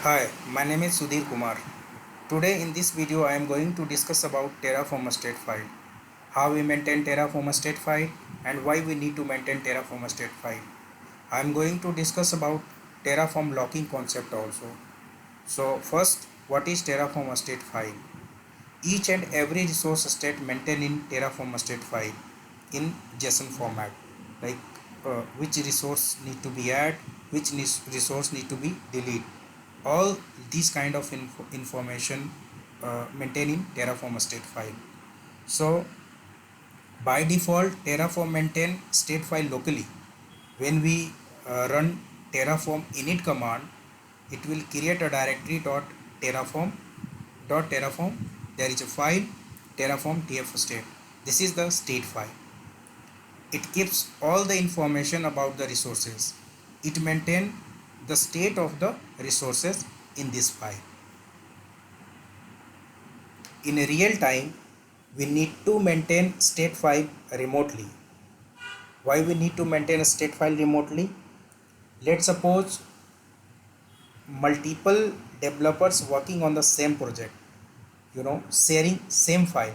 Hi, my name is Sudhir Kumar. Today in this video I am going to discuss about Terraform state file, how we maintain Terraform state file and why we need to maintain Terraform state file. I am going to discuss about Terraform locking concept also. So first, what is Terraform state file? Each and every resource state maintained in Terraform state file in JSON format, like which resource need to be added, which resource need to be deleted. All these kind of information maintained in Terraform state file. So by default, Terraform maintain state file locally. When we run Terraform init command, it will create a directory .terraform. There is a file terraform tf state. This is the state file. It keeps all the information about the resources. It maintains the state of the resources in this file. In a real time, we need to maintain state file remotely. Why we need to maintain a state file remotely? Let's suppose multiple developers working on the same project, sharing same file.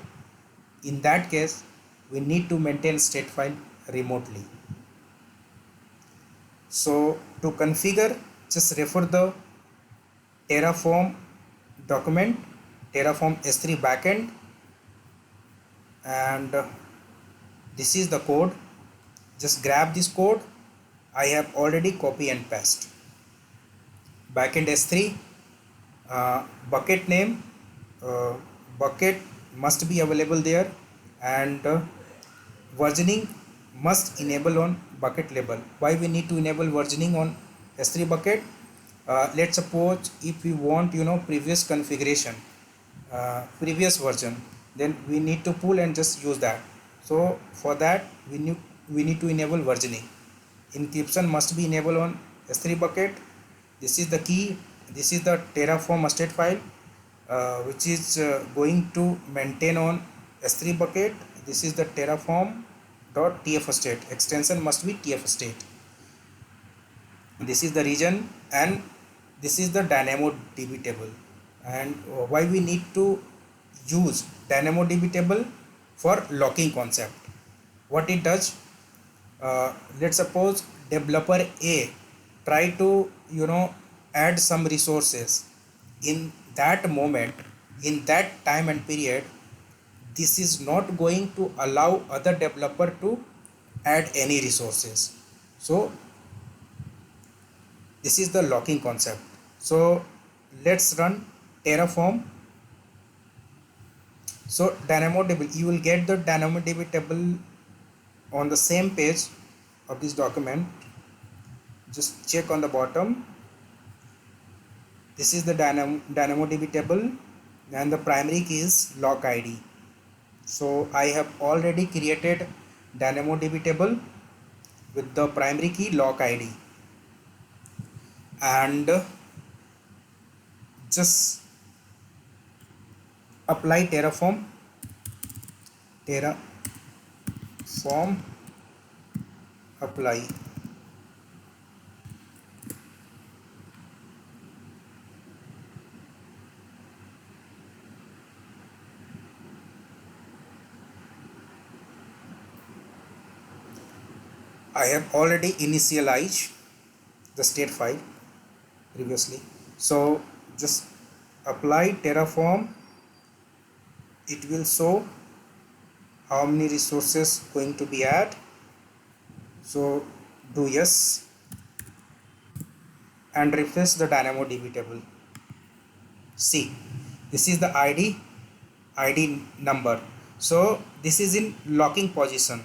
In that case, we need to maintain state file remotely. So to configure, just refer the Terraform document, Terraform S3 backend, and this is the code. Just grab this code. I have already copy and paste. Backend S3, bucket name, bucket must be available there, and versioning must enable on bucket level. Why we need to enable versioning on S3 bucket? Let's suppose if we want previous configuration, previous version, then we need to pull and just use that. So for that we need to enable versioning. Encryption must be enabled on S3 bucket. This is the key. This is the Terraform state file which is going to maintain on S3 bucket. This is the terraform.tf state. Extension must be tf state. This is the region, and this is the DynamoDB table. And why we need to use DynamoDB table? For locking concept. What it does, let's suppose developer A try to add some resources. In that moment, in that time and period, this is not going to allow other developer to add any resources. So this is the locking concept. So let's run Terraform. So DynamoDB, you will get the DynamoDB table on the same page of this document. Just check on the bottom. This is the DynamoDB table, and the primary key is lock ID. So I have already created DynamoDB table with the primary key lock ID, and just apply Terraform apply. I have already initialized the state file previously. So just apply Terraform. It will show how many resources going to be added. So do yes and refresh the DynamoDB table. See, this is the ID number. So this is in locking position.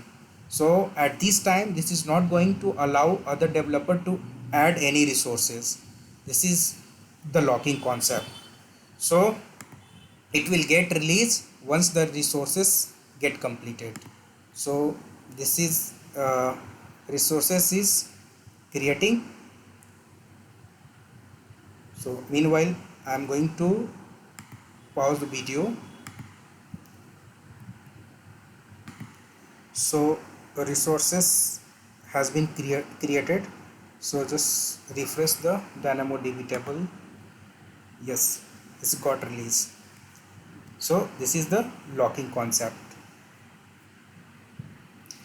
So at this time, this is not going to allow other developer to add any resources. This is the locking concept. So it will get released once the resources get completed. So this is resources is creating. So meanwhile, I am going to pause the video. So resources has been created. So just refresh the DynamoDB table. Yes, this got released. So this is the locking concept.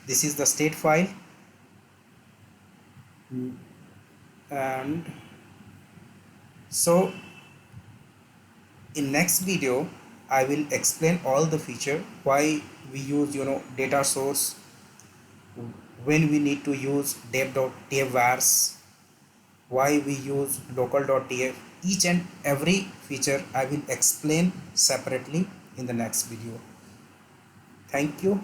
This is the state file, and so in next video I will explain all the feature, why we use data source, when we need to use dev.tf vars, why we use local.tf. Each and every feature I will explain separately in the next video. Thank you.